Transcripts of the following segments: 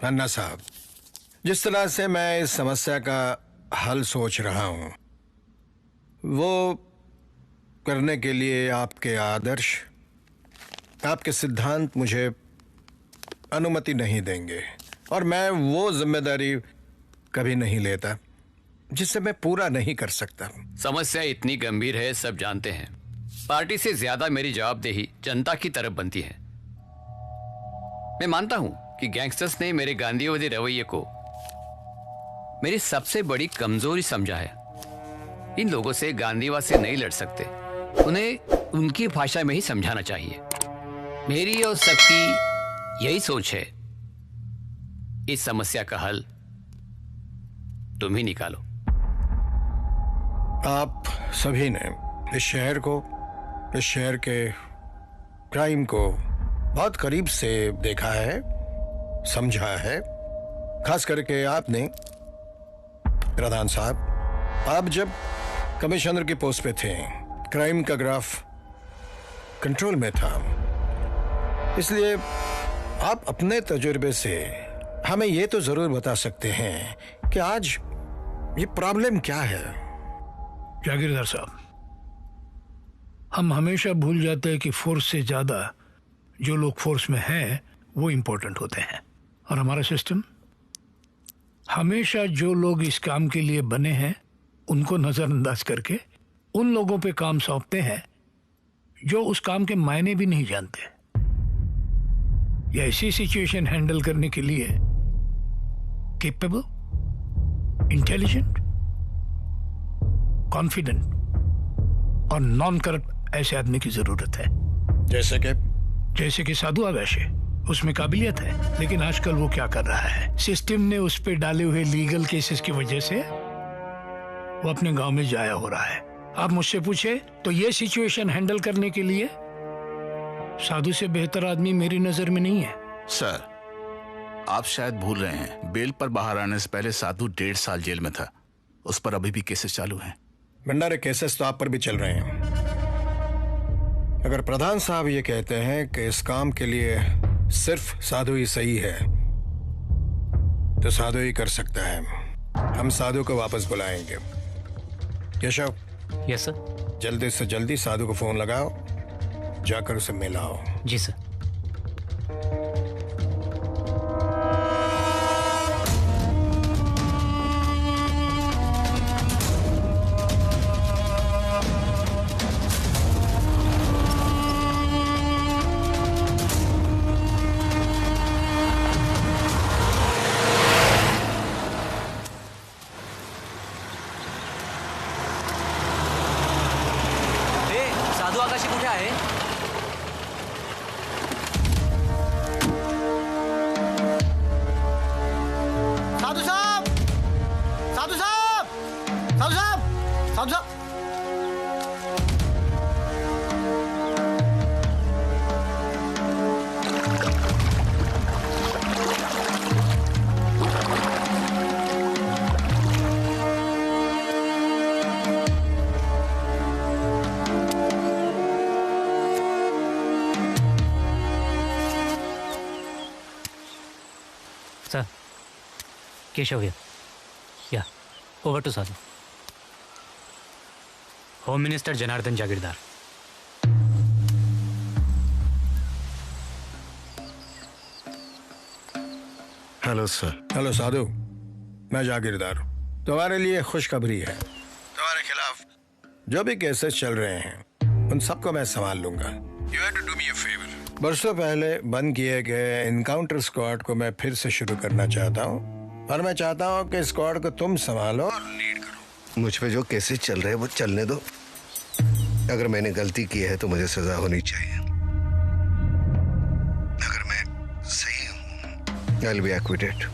अन्ना साहब, जिस तरह से मैं इस समस्या का हल सोच रहा हूं, वो करने के लिए आपके आदर्श, आपके सिद्धांत मुझे अनुमति नहीं देंगे, और मैं वो जिम्मेदारी कभी नहीं लेता जिसे मैं पूरा नहीं कर सकता। समस्या इतनी गंभीर है, सब जानते हैं। पार्टी से ज्यादा मेरी जवाबदेही जनता की तरफ बनती है। मैं मानता हूं कि गैंगस्टर्स ने मेरे गांधीवादी रवैये को मेरी सबसे बड़ी कमजोरी समझा है। इन लोगों से गांधीवाद से नहीं लड़ सकते, उन्हें उनकी भाषा में ही समझाना चाहिए। मेरी और सबकी यही सोच है। इस समस्या का हल तुम ही निकालो। आप सभी ने इस शहर को, इस शहर के क्राइम को बहुत करीब से देखा है, समझा है। खास करके आपने, प्रधान साहब, आप जब कमिश्नर की पोस्ट पे थे, क्राइम का ग्राफ कंट्रोल में था, इसलिए आप अपने तजुर्बे से हमें ये तो जरूर बता सकते हैं कि आज ये प्रॉब्लम क्या है। जागीरदार साहब, हम हमेशा भूल जाते हैं कि फोर्स से ज्यादा जो लोग फोर्स में हैं वो इंपॉर्टेंट होते हैं, और हमारा सिस्टम हमेशा जो लोग इस काम के लिए बने हैं उनको नजरअंदाज करके उन लोगों पे काम सौंपते हैं जो उस काम के मायने भी नहीं जानते। या ऐसी सिचुएशन हैंडल करने के लिए केपेबल, इंटेलिजेंट, कॉन्फिडेंट और नॉन करप्ट ऐसे आदमी की जरूरत है। जैसे कि साधु आवेश है, उसमें काबिलियत है, लेकिन आजकल वो क्या कर रहा है, सिस्टम ने उस पे डाले हुए लीगल केसेस की वजह से वो अपने गांव में जाया हो रहा है। आप मुझसे पूछे तो ये सिचुएशन हैंडल करने के लिए साधु से बेहतर आदमी मेरी नजर में नहीं है। सर, आप शायद भूल रहे हैं, बेल पर बाहर आने से पहले साधु 1.5 साल जेल में था। उस पर अभी भी केसेस चालू हैं। भंडारे, केसेस तो आप पर भी चल रहे हैं। अगर प्रधान साहब ये कहते हैं कि इस काम के लिए सिर्फ साधु ही सही है, तो साधु ही कर सकता है। हम साधु को वापस बुलाएंगे। केशव। Yes sir. जल्दी से जल्दी साधु को फोन लगाओ, जाकर उसे मिलाओ। जी sir. Keshav here. Yeah. Over to Sadhu. Home Minister Janardhan Jagirdar. Hello sir. Hello Sadhu, मैं जागीरदार हूँ। तुम्हारे लिए खुशखबरी है। तुम्हारे खिलाफ जो भी केसेस चल रहे हैं उन सबको मैं संभाल लूंगा। You have to do me a favor. बरसों पहले बंद किए गए इनकाउंटर स्क्वाड को मैं फिर से शुरू करना चाहता हूँ, और मैं चाहता हूँ कि स्क्वाड को तुम संभालो और लीड करो। मुझ पे जो केसेस चल रहे हैं वो चलने दो। अगर मैंने गलती की है तो मुझे सजा होनी चाहिए। अगर मैं सही हूँ, I'll be acquitted।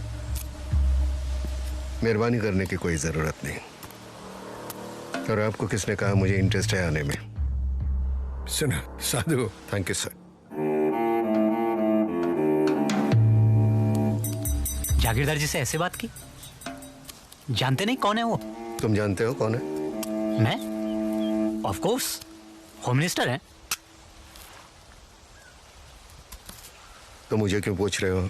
मेहरबानी करने की कोई जरूरत नहीं। और आपको किसने कहा मुझे इंटरेस्ट है आने में? सुनो Sadhu. Thank you sir. Jagirdar ji से ऐसे बात की? जानते नहीं कौन है वो? तुम जानते हो कौन है? मैं? ऑफ कोर्स, होम मिनिस्टर है। तो मुझे क्यों पूछ रहे हो?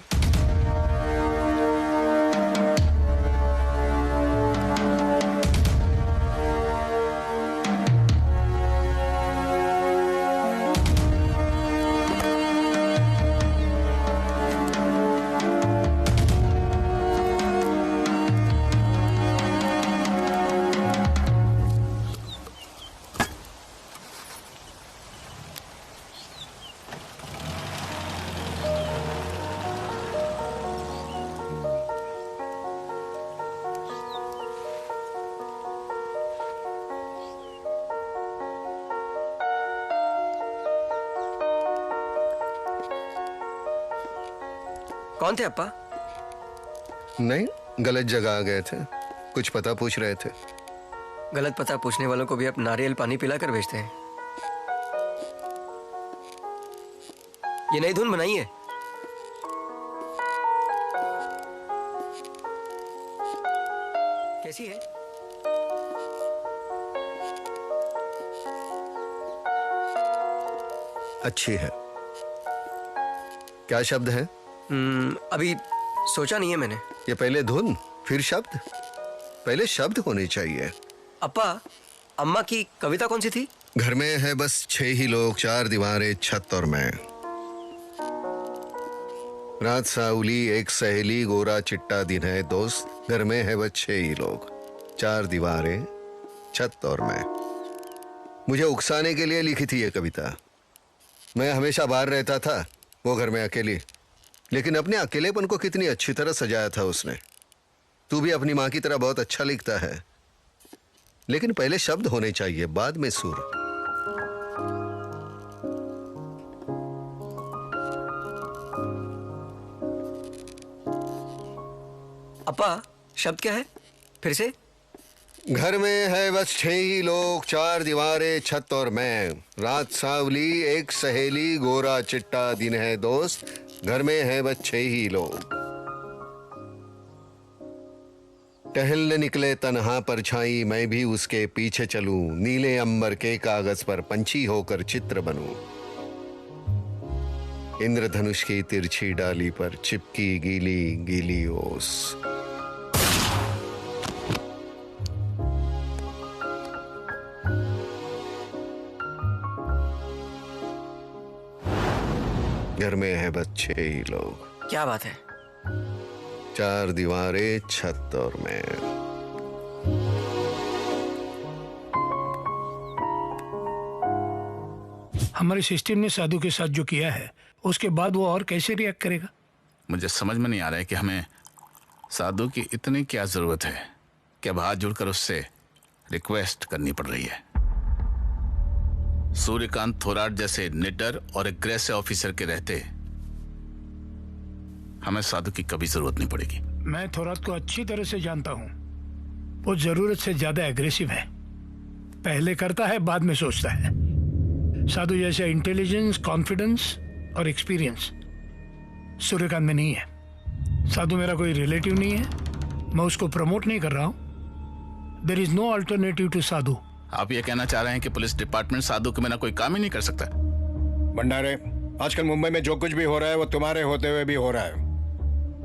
कौन थे अप्पा? नहीं, गलत जगह आ गए थे। कुछ पता पूछ रहे थे। गलत पता पूछने वालों को भी अब नारियल पानी पिलाकर भेजते हैं। ये नई धुन बनाई है। कैसी है? अच्छी है। क्या शब्द है? अभी सोचा नहीं है मैंने। ये पहले धुन फिर शब्द? पहले शब्द होने चाहिए। अप्पा, अम्मा की कविता कौन सी थी? घर में है बस 6 ही लोग, 4 दीवारें, छत और मैं। रात साउली, एक सहेली, गोरा चिट्टा दिन है दोस्त। घर में है बस 6 ही लोग, 4 दीवारें, छत और मैं। मुझे उकसाने के लिए लिखी थी ये कविता। मैं हमेशा बाहर रहता था, वो घर में अकेली। लेकिन अपने अकेलेपन को कितनी अच्छी तरह सजाया था उसने। तू भी अपनी माँ की तरह बहुत अच्छा लिखता है, लेकिन पहले शब्द होने चाहिए, बाद में सुर। अप्पा, शब्द क्या है? फिर से? घर में है बस 6 ही लोग, 4 दीवारें, छत और मैं। रात सावली, एक सहेली, गोरा चिट्टा दिन है दोस्त। घर में है बस 6 ही लोग। टहलने निकले तन्हा परछाई, मैं भी उसके पीछे चलूं। नीले अंबर के कागज पर पंछी होकर चित्र बनूं। इंद्रधनुष की तिरछी डाली पर चिपकी गीली गीली ओस। घर में है बस 6 ही लोग। क्या बात है? 4 दीवारें, छत और मैं। हमारे सिस्टम ने साधु के साथ जो किया है, उसके बाद वो और कैसे रिएक्ट करेगा? मुझे समझ में नहीं आ रहा है कि हमें साधु की इतनी क्या जरूरत है कि अब हाथ जोड़कर उससे रिक्वेस्ट करनी पड़ रही है। सूर्यकांत थोराट जैसे निडर और एग्रेसिव ऑफिसर के रहते हमें साधु की कभी जरूरत नहीं पड़ेगी। मैं थोराट को अच्छी तरह से जानता हूँ। वो जरूरत से ज्यादा एग्रेसिव है। पहले करता है, बाद में सोचता है। साधु जैसे इंटेलिजेंस, कॉन्फिडेंस और एक्सपीरियंस सूर्यकांत में नहीं है। साधु मेरा कोई रिलेटिव नहीं है। मैं उसको प्रमोट नहीं कर रहा हूँ। There is no alternative to sadhu. आप ये कहना चाह रहे हैं कि पुलिस डिपार्टमेंट साधु के बिना कोई काम ही नहीं कर सकता? भंडारे, आजकल मुंबई में जो कुछ भी हो रहा है वो तुम्हारे होते हुए भी हो रहा है।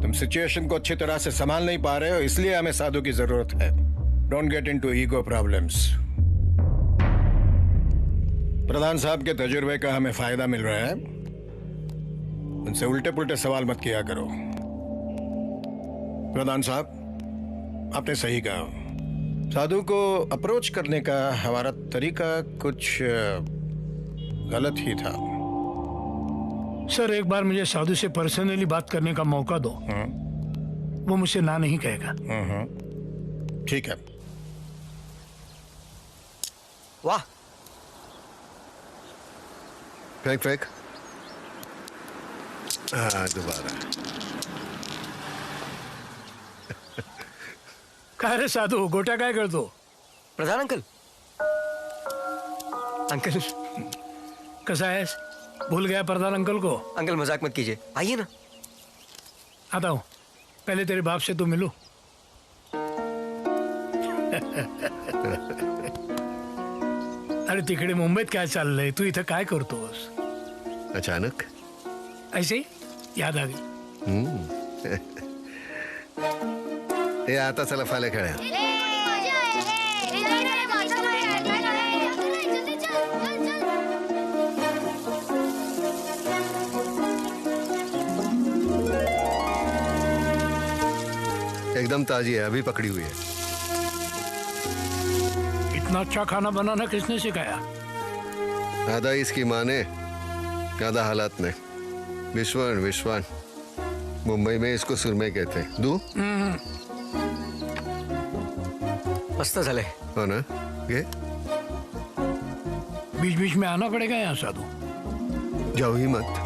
तुम सिचुएशन को अच्छी तरह से संभाल नहीं पा रहे हो, इसलिए हमें साधु की जरूरत है। Don't get into ego problems. प्रधान साहब के तजुर्बे का हमें फायदा मिल रहा है। उनसे उल्टे पुल्टे सवाल मत किया करो। प्रधान साहब, आपने सही कहा। साधु को अप्रोच करने का हमारा तरीका कुछ गलत ही था। सर, एक बार मुझे साधु से पर्सनली बात करने का मौका दो। वो मुझसे ना नहीं कहेगा। ठीक है। वाह, फेंक फेंक। दोबारा। कह रहे साधु, गोटा काय कर दो। प्रधान अंकल। अंकल कैसा है? भूल गया प्रधान अंकल को? अंकल मजाक मत कीजिए, आइए ना। आता हूँ, पहले तेरे बाप से तो मिलूं। अरे तिकडे मुंबईत काय चाललंय? तू इथं काय करतोस? अचानक? ऐसे ही? याद आ गई। हे आता चला फाले खेळ्या. एकदम ताजी है, अभी पकड़ी हुई है. इतना अच्छा खाना बनाना किसने सिखाया? आधा इसकी माँ ने, आधा हालात ने. विश्वान मुंबई में इसको सुरमे कहते हैं. दू मस्त झाले. हो ना. घे. बीच बीच में आना पड़ेगा यहाँ साधु. जाओ ही मत.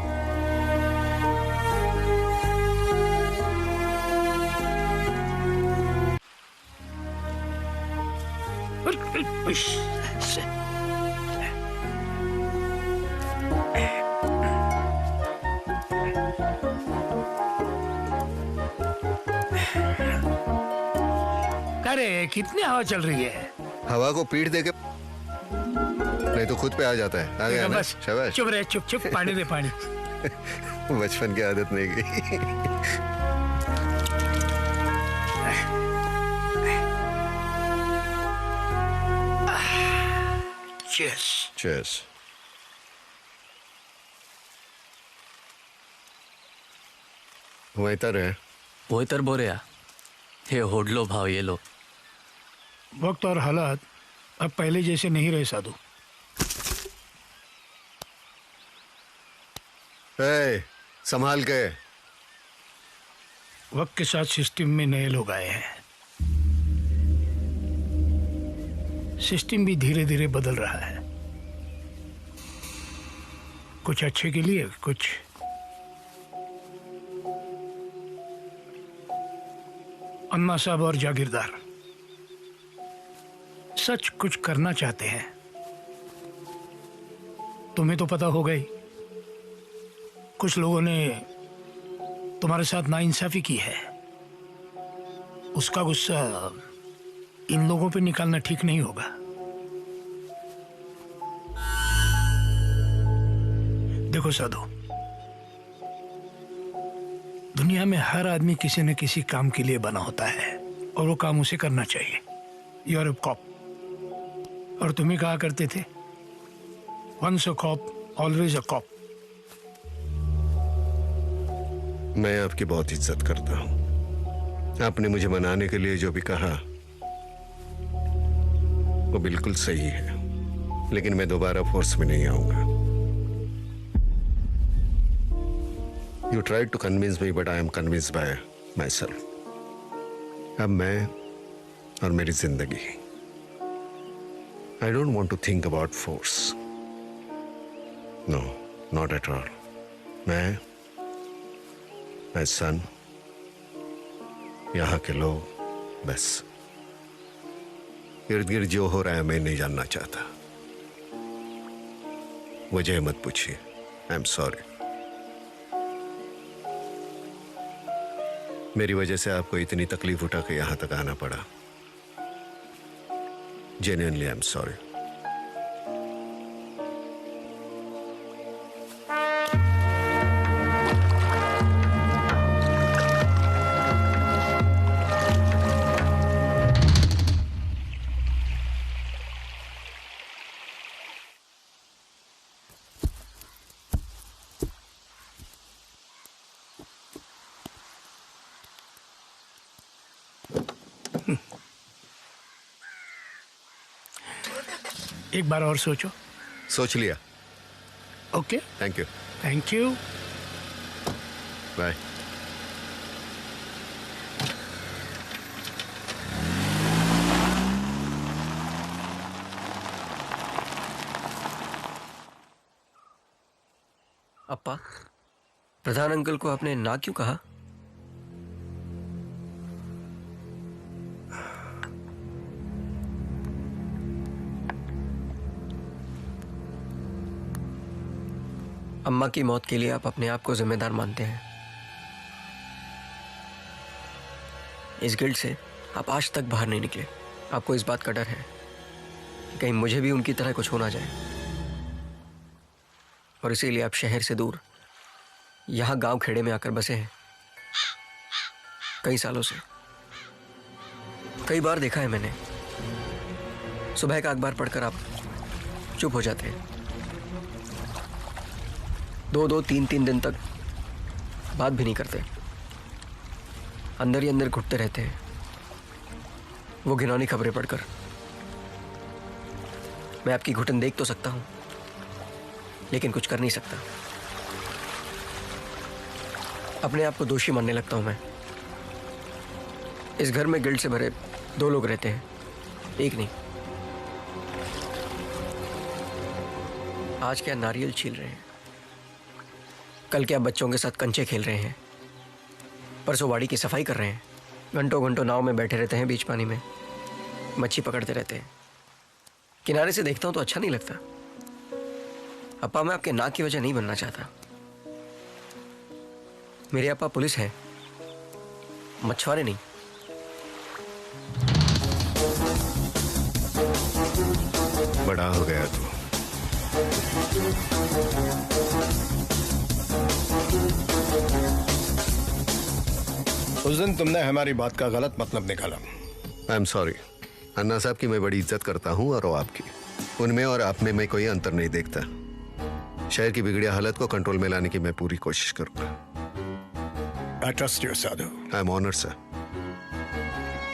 अरे कितनी हवा चल रही है. हवा को पीठ दे के, नहीं तो खुद पे आ जाता है. आ गया ना. बस शाबाश. चुप रहे, चुप पानी दे पानी. बचपन की आदत नहीं गई. Cheers. वैतर है. वो तर बोरे हे होडलो भाव ये लो. वक्त और हालात अब पहले जैसे नहीं रहे साधु. संभाल के. वक्त के साथ सिस्टम में नए लोग आए हैं. सिस्टम भी धीरे धीरे बदल रहा है. कुछ अच्छे के लिए, कुछ अन्ना साहब और जागीरदार सच कुछ करना चाहते हैं. तुम्हें तो पता होगा ही. कुछ लोगों ने तुम्हारे साथ नाइंसाफी की है. उसका गुस्सा इन लोगों पे निकालना ठीक नहीं होगा. देखो साधु, दुनिया में हर आदमी किसी न किसी काम के लिए बना होता है और वो काम उसे करना चाहिए. You are a cop. और तुम ही कहा करते थे, once a cop always a cop. मैं आपकी बहुत इज्जत करता हूं. आपने मुझे मनाने के लिए जो भी कहा वो बिल्कुल सही है. लेकिन मैं दोबारा फोर्स में नहीं आऊंगा. You tried to convince me, but I am convinced by myself. अब मैं और मेरी जिंदगी. I don't want to think about force. No, not at all. मैं, my son, यहाँ के लोग, बस. इर्द गिर्द जो हो रहा है मैं नहीं जानना चाहता. वजह मत पूछिए. आई एम सॉरी. मेरी वजह से आपको इतनी तकलीफ उठा के यहां तक आना पड़ा. Genuinely I am sorry. एक बार और सोचो. सोच लिया. Okay. Thank you. Thank you. Bye. अप्पा, प्रधान अंकल को आपने ना क्यों कहा? अम्मा की मौत के लिए आप अपने आप को जिम्मेदार मानते हैं. इस गिल्ट से आप आज तक बाहर नहीं निकले. आपको इस बात का डर है कि कहीं मुझे भी उनकी तरह कुछ हो ना जाए, और इसीलिए आप शहर से दूर यहाँ गांव खेड़े में आकर बसे हैं कई सालों से। कई बार देखा है मैंने, सुबह का अखबार पढ़कर आप चुप हो जाते हैं, 2-2, 3-3 दिन तक बात भी नहीं करते, अंदर ही अंदर घुटते रहते हैं वो घिनौनी खबरें पढ़कर। मैं आपकी घुटन देख तो सकता हूं, लेकिन कुछ कर नहीं सकता। अपने आप को दोषी मानने लगता हूं मैं। इस घर में गिल्ट से भरे 2 लोग रहते हैं, एक नहीं। आज क्या नारियल छील रहे हैं, कल क्या बच्चों के साथ कंचे खेल रहे हैं, परसों वाड़ी की सफाई कर रहे हैं, घंटों घंटों नाव में बैठे रहते हैं बीच पानी में, मच्छी पकड़ते रहते हैं। किनारे से देखता हूं तो अच्छा नहीं लगता। अप्पा, मैं आपके नाक की वजह नहीं बनना चाहता। मेरे अप्पा पुलिस हैं, मछुआरे नहीं। बड़ा हो गया तू। उस दिन तुमने हमारी बात का गलत मतलब निकाला। आई एम सॉरी। अन्ना साहब की मैं बड़ी इज्जत करता हूँ और वो आपकी। उनमें और आप में मैं कोई अंतर नहीं देखता। शहर की बिगड़ी हालत को कंट्रोल में लाने की मैं पूरी कोशिश करूंगा। I trust you, Sadhu. I am honoured sir.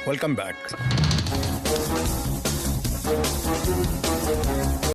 Welcome back.